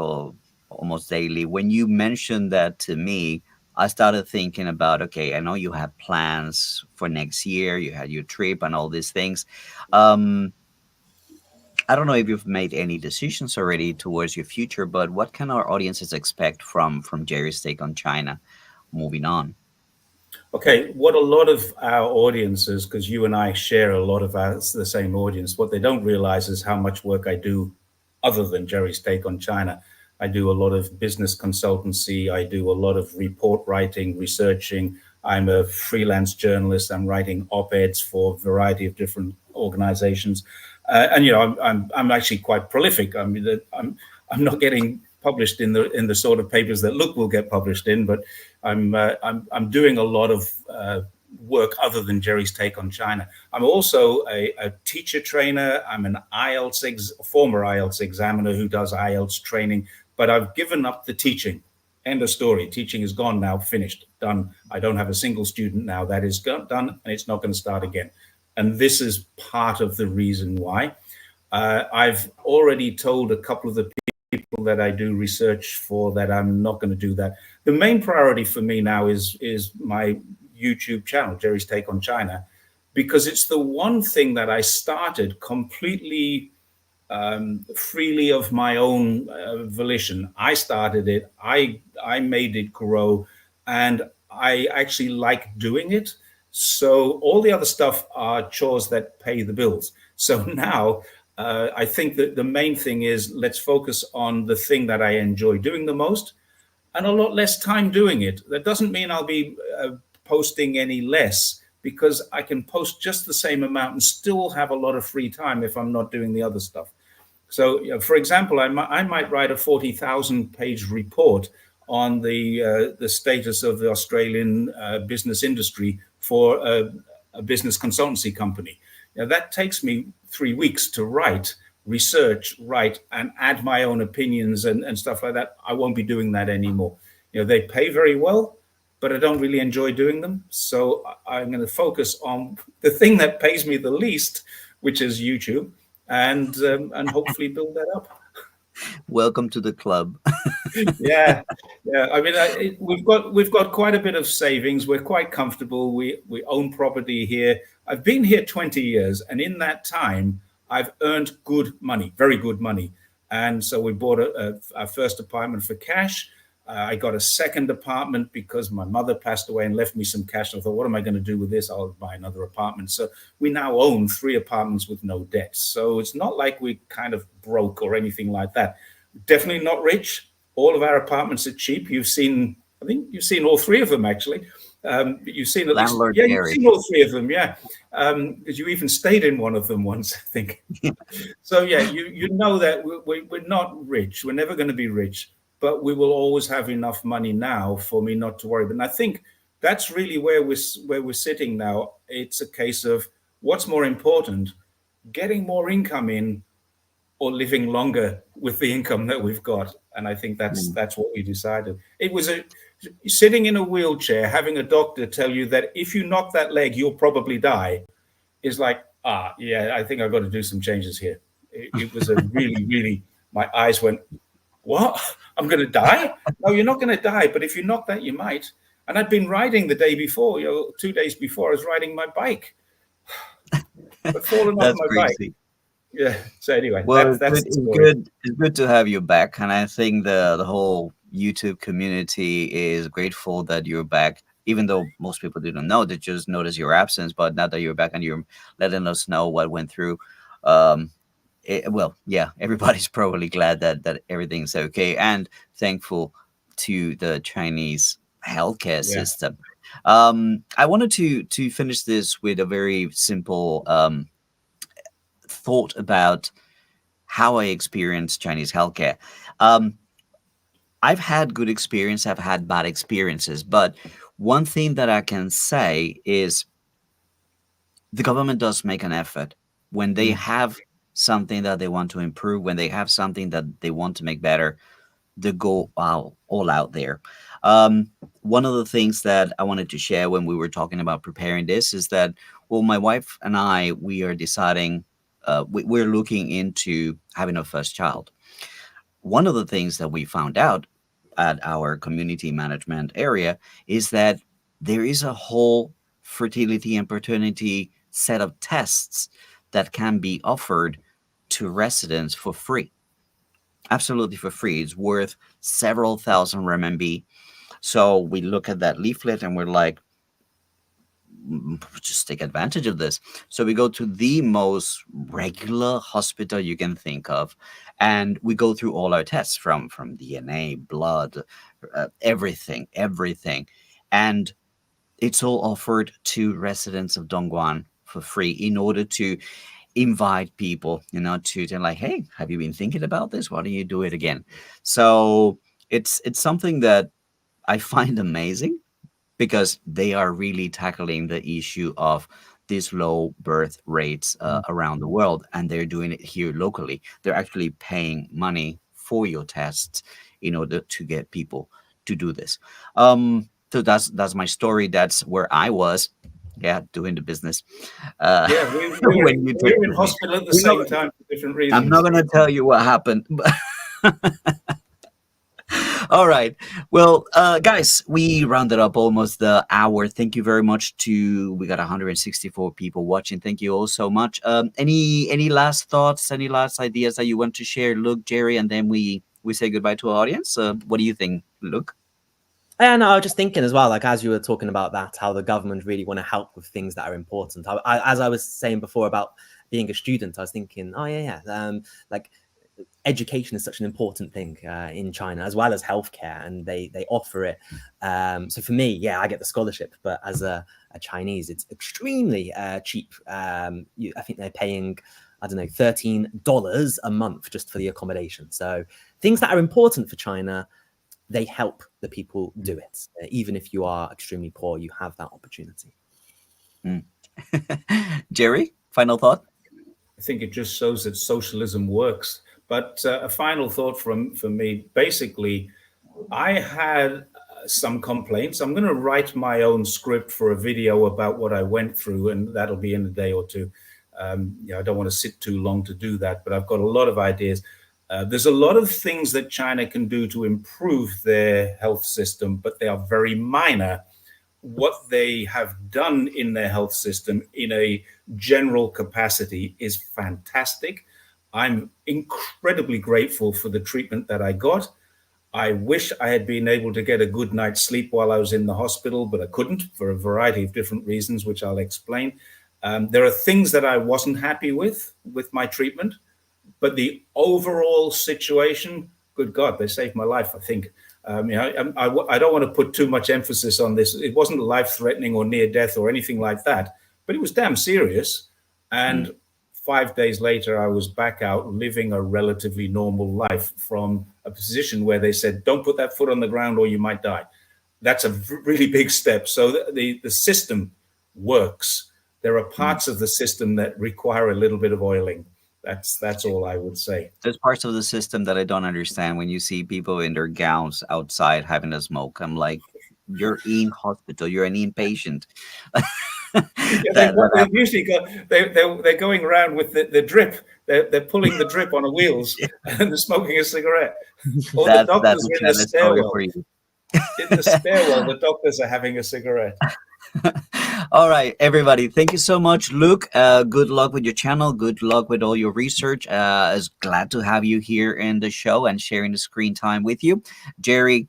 almost daily. When you mentioned that to me, I started thinking about, okay, I know you have plans for next year. You had your trip and all these things. I don't know if you've made any decisions already towards your future, but what can our audiences expect from Jerry's take on China? moving on. Okay, what a lot of our audiences, because you and I share a lot of the same audience, what they don't realize is how much work I do other than Jerry's Take on China. I do a lot of business consultancy. I do a lot of report writing, researching. I'm a freelance journalist. I'm writing op-eds for a variety of different organizations, and I'm actually quite prolific. I mean, I'm not getting published in the sort of papers that Look will get published in, but I'm doing a lot of work other than Jerry's Take on China. I'm also a teacher trainer. I'm an former IELTS examiner who does IELTS training, but I've given up the teaching. End of story. Teaching is gone now, finished, done. I don't have a single student now. That is done, and it's not going to start again. And this is part of the reason why. I've already told a couple of the people that I do research for that I'm not going to do that. The main priority for me now is my YouTube channel, Jerry's Take on China, because it's the one thing that I started completely freely of my own volition. I started it. I made it grow, and I actually like doing it. So all the other stuff are chores that pay the bills. So now I think that the main thing is let's focus on the thing that I enjoy doing the most, and a lot less time doing it. That doesn't mean I'll be posting any less, because I can post just the same amount and still have a lot of free time if I'm not doing the other stuff. So, for example, I might write a 40,000 page report on the status of the Australian business industry for a business consultancy company. Now, that takes me 3 weeks to write, research, write, and add my own opinions and stuff like that. I won't be doing that anymore. They pay very well, but I don't really enjoy doing them. So I'm going to focus on the thing that pays me the least, which is YouTube, and hopefully build that up. Welcome to the club. Yeah. I mean, we've got quite a bit of savings. We're quite comfortable. We own property here. I've been here 20 years, and in that time, I've earned good money, very good money. And so we bought our first apartment for cash. I got a second apartment because my mother passed away and left me some cash. I thought, what am I going to do with this? I'll buy another apartment. So we now own 3 apartments with no debt. So it's not like we kind of broke or anything like that. Definitely not rich. All of our apartments are cheap. I think you've seen all 3 of them, actually. You've seen at least, Landlord yeah, Gary. you've seen all 3 of them, yeah. Because you even stayed in one of them once, I think. So yeah, you know that we're not rich. We're never going to be rich, but we will always have enough money now for me not to worry. But I think that's really where we're sitting now. It's a case of what's more important: getting more income in, or living longer with the income that we've got. And I think that's what we decided. It was sitting in a wheelchair, having a doctor tell you that if you knock that leg, you'll probably die, is like, yeah, I think I've got to do some changes here. It was a really, really, my eyes went, what? I'm going to die? No, you're not going to die. But if you knock that, you might. And I'd been riding the day before, 2 days before, I was riding my bike. I'd fallen off That's my bike. crazy. Yeah. So anyway, Well, that's it's the story. good. It's good to have you back, and I think the whole YouTube community is grateful that you're back. Even though most people didn't know, they just noticed your absence. But now that you're back and you're letting us know what went through, um, well, yeah, everybody's probably glad that everything's okay and thankful to the Chinese healthcare Yeah. system. I wanted to finish this with a very simple thought about how I experience Chinese healthcare. Um, I've had good experience, I've had bad experiences, but one thing that I can say is the government does make an effort when they have something that they want to improve, when they have something that they want to make better, they go all out there. One of the things that I wanted to share when we were talking about preparing this is that, well, my wife and I, we are deciding, we're looking into having a first child. One of the things that we found out at our community management area is that there is a whole fertility and paternity set of tests that can be offered to residents for free, absolutely for free. It's worth several thousand renminbi. So we look at that leaflet and we're like, just take advantage of this. So we go to the most regular hospital you can think of, and we go through all our tests from DNA, blood, everything, and it's all offered to residents of Dongguan for free in order to invite people, to tell like, hey, have you been thinking about this? Why don't you do it again? So it's something that I find amazing because they are really tackling the issue of these low birth rates around the world, and they're doing it here locally. They're actually paying money for your tests in order to get people to do this. So that's my story. That's where I was, yeah, doing the business. Uh, Yeah, when you we took were in with me. hospital at the We're not, same time for different I'm not reasons. going to tell you what happened. All right. Well, guys, we rounded up almost the hour. Thank you very much to we got 164 people watching. Thank you all so much. Any last thoughts? Any last ideas that you want to share, Luke, Jerry, and then we say goodbye to our audience. What do you think, Luke? And I was just thinking as well, like as you were talking about that, how the government really want to help with things that are important. As I was saying before about being a student, I was thinking, oh like education is such an important thing in China, as well as healthcare, and they offer it. So for me, yeah, I get the scholarship, but as a Chinese, it's extremely cheap. I think they're paying, I don't know, $13 a month just for the accommodation. So things that are important for China, they help the people do it. Even if you are extremely poor, you have that opportunity. Mm. Jerry, final thought? I think it just shows that socialism works. But a final thought from me, basically, I had some complaints. I'm going to write my own script for a video about what I went through, and that'll be in a day or two. I don't want to sit too long to do that, but I've got a lot of ideas. There's a lot of things that China can do to improve their health system, but they are very minor. What they have done in their health system in a general capacity is fantastic. I'm incredibly grateful for the treatment that I got. I wish I had been able to get a good night's sleep while I was in the hospital, but I couldn't for a variety of different reasons, which I'll explain. There are things that I wasn't happy with my treatment, but the overall situation, good God, they saved my life, I think. I don't want to put too much emphasis on this. It wasn't life-threatening or near death or anything like that, but it was damn serious. And 5 days later, I was back out living a relatively normal life from a position where they said, don't put that foot on the ground or you might die. That's a really big step. So the system works. There are parts of the system that require a little bit of oiling. That's all I would say. There's parts of the system that I don't understand. When you see people in their gowns outside having a smoke, I'm like, you're in hospital, you're an inpatient. Yeah, that they've usually got they're going around with the drip. They're pulling the drip on the wheels and they're smoking a cigarette. Or the that's doctors a are in the jealous story for stairwell. you. In the stairwell, the doctors are having a cigarette. All right, everybody. Thank you so much, Luke. Good luck with your channel. Good luck with all your research. Is glad to have you here in the show and sharing the screen time with you. Jerry,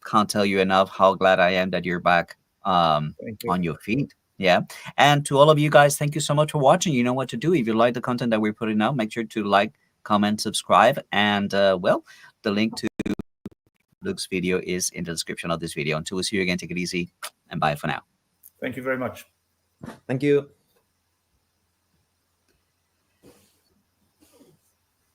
can't tell you enough how glad I am that you're back Thank you. on your feet. Yeah. And to all of you guys, thank you so much for watching. You know what to do. If you like the content that we're putting out, make sure to like, comment, subscribe. And well, the link to Luke's video is in the description of this video. Until we see you again, take it easy and bye for now. Thank you very much. Thank you.